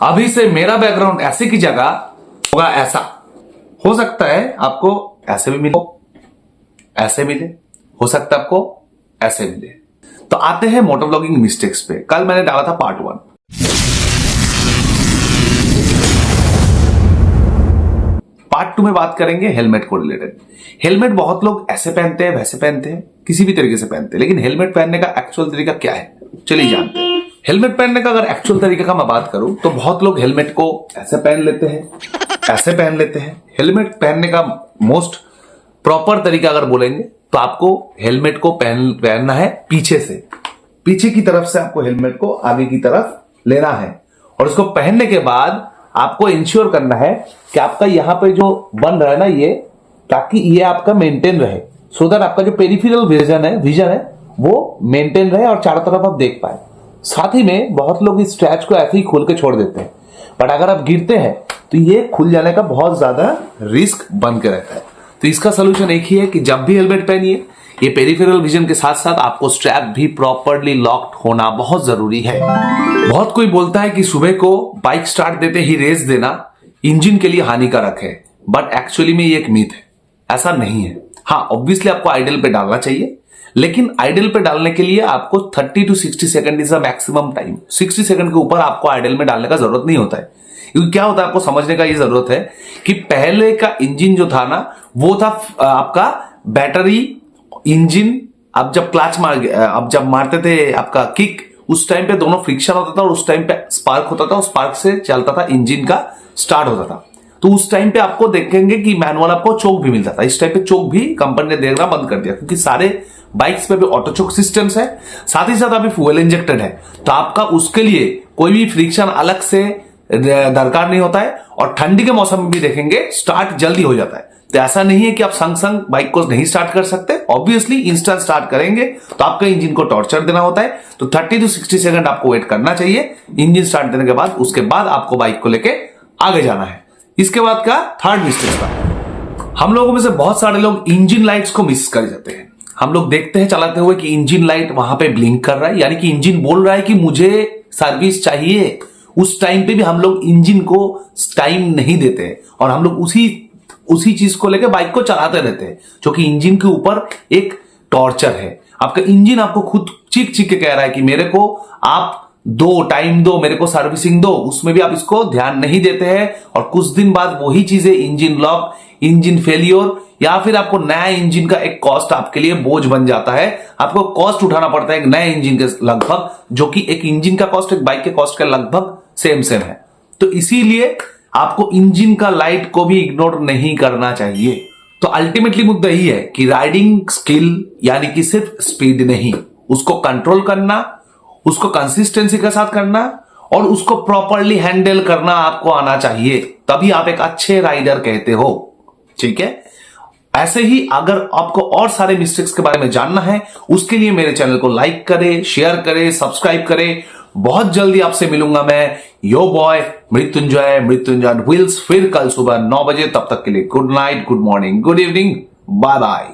अभी से मेरा बैकग्राउंड ऐसे की जगह होगा ऐसा। हो सकता है आपको ऐसे भी मिले, ऐसे मिले, हो सकता है आपको ऐसे मिले। तो आते हैं मोटर व्लॉगिंग मिस्टेक्स पे। कल मैंने डाला था पार्ट 1। पार्ट 2 में बात करेंगे हेलमेट को रिलेटेड। हेलमेट बहुत लोग ऐसे पहनते हैं, वैसे पहनते हैं, किसी भी तरीके से पहनते हैं, लेकिन हेलमेट पहनने का एक्चुअल तरीका क्या है, चलिए जानते हैं। हेलमेट पहनने का अगर एक्चुअल तरीके का मैं बात करूं तो बहुत लोग हेलमेट को ऐसे पहन लेते हैं, ऐसे पहन लेते हैं। हेलमेट पहनने का मोस्ट प्रॉपर तरीका अगर बोलेंगे तो आपको हेलमेट को पहनना है पीछे से, पीछे की तरफ से आपको हेलमेट को आगे की तरफ लेना है, और इसको पहनने के बाद आपको इंश्योर करना है कि आपका यहां पे जो बन रहा है ना ये, ताकि ये आपका मेंटेन रहे, सो दैट आपका जो पेरिफेरल विजन है वो मेंटेन रहे और चारों तरफ आप देख पाए। साथ ही में बहुत लोग इस स्ट्रैच को ऐसे ही खोल के छोड़ देते हैं, बट अगर आप गिरते हैं तो ये खुल जाने का बहुत ज्यादा रिस्क बन के रहता है। तो इसका सोल्यूशन एक ही है कि जब भी हेलमेट पहनिए, ये पेरिफेरल विजन के साथ साथ आपको स्ट्रैप भी प्रॉपरली लॉक्ड होना बहुत जरूरी है। बहुत कोई बोलता है कि सुबह को बाइक स्टार्ट देते ही रेस देना इंजन के लिए हानिकारक है, बट एक्चुअली में ये एक मिथ है, ऐसा नहीं है। हाँ, ऑब्वियसली आपको आइडल पे डालना चाहिए, लेकिन आइडल पे डालने के लिए आपको 30 to 60 second is the maximum time. 60 second के ऊपर आपको आइडल में डालने का जरूरत नहीं होता है। क्योंकि क्या होता है, आपको समझने का ये जरूरत है कि पहले का इंजन जो था ना, वो था आपका बैटरी इंजन। अब जब अब जब मारते थे आपका किक, उस टाइम पे दोनों फ्रिक्शन होता था और उस टाइम पे स्पार्क होता था, उस स्पार्क से चलता था इंजन का स्टार्ट होता था। तो उस टाइम पे आपको देखेंगे कि मैनुअल आपको चोक भी मिलता था। इस टाइम पे चोक भी कंपनी ने देना बंद कर दिया, क्योंकि सारे बाइक्स पे भी ऑटो चोक सिस्टम्स है, साथ ही साथ अभी फ्यूल इंजेक्टेड है, तो आपका उसके लिए कोई भी फ्रिक्शन अलग से दरकार नहीं होता है। और ठंडी के मौसम में भी देखेंगे स्टार्ट जल्दी हो जाता है। तो ऐसा नहीं है कि आप संग संग बाइक को नहीं स्टार्ट कर सकते। ऑब्वियसली इंस्टेंट स्टार्ट करेंगे तो आपका इंजन को टॉर्चर देना होता है, तो 30 to 60 सेकंड आपको वेट करना चाहिए इंजन स्टार्ट देने के बाद। उसके बाद आपको बाइक को लेके आगे जाना है। इसके बाद का थर्ड मिस्टेक का, हम लोगों में से बहुत सारे लोग इंजन लाइट्स को मिस कर जाते हैं। हम लोग देखते हैं चलाते हुए कि इंजन लाइट वहां पे ब्लिंक कर रहा है, यानी कि इंजन बोल रहा है कि मुझे सर्विस चाहिए। उस टाइम पे भी हम लोग इंजन को टाइम नहीं देते हैं और हम लोग उसी चीज को लेकर बाइक को चलाते रहते हैं, जो कि इंजन के ऊपर एक टॉर्चर है। आपका इंजन आपको खुद चीख चीख के कह रहा है कि मेरे को आप टाइम दो, मेरे को सर्विसिंग दो। उसमें भी आप इसको ध्यान नहीं देते हैं और कुछ दिन बाद वही चीजें इंजन लॉक, इंजन फेलियर, या फिर आपको नया इंजन का एक कॉस्ट आपके लिए बोझ बन जाता है। आपको कॉस्ट उठाना पड़ता है एक नए इंजन के लगभग, जो कि एक इंजन का कॉस्ट एक बाइक के कॉस्ट के लगभग सेम है। तो इसीलिए आपको इंजन का लाइट को भी इग्नोर नहीं करना चाहिए। तो अल्टीमेटली मुद्दा यही है कि राइडिंग स्किल यानी कि सिर्फ स्पीड नहीं, उसको कंट्रोल करना, उसको कंसिस्टेंसी के साथ करना और उसको प्रॉपरली हैंडल करना आपको आना चाहिए, तभी आप एक अच्छे राइडर कहते हो। ठीक है, ऐसे ही अगर आपको और सारे मिस्टेक्स के बारे में जानना है, उसके लिए मेरे चैनल को लाइक करें, शेयर करें, सब्सक्राइब करें। बहुत जल्दी आपसे मिलूंगा मैं, यो बॉय मृत्युंजय व्हील्स, फिर कल सुबह 9 बजे। तब तक के लिए good night, good morning, good evening, bye bye.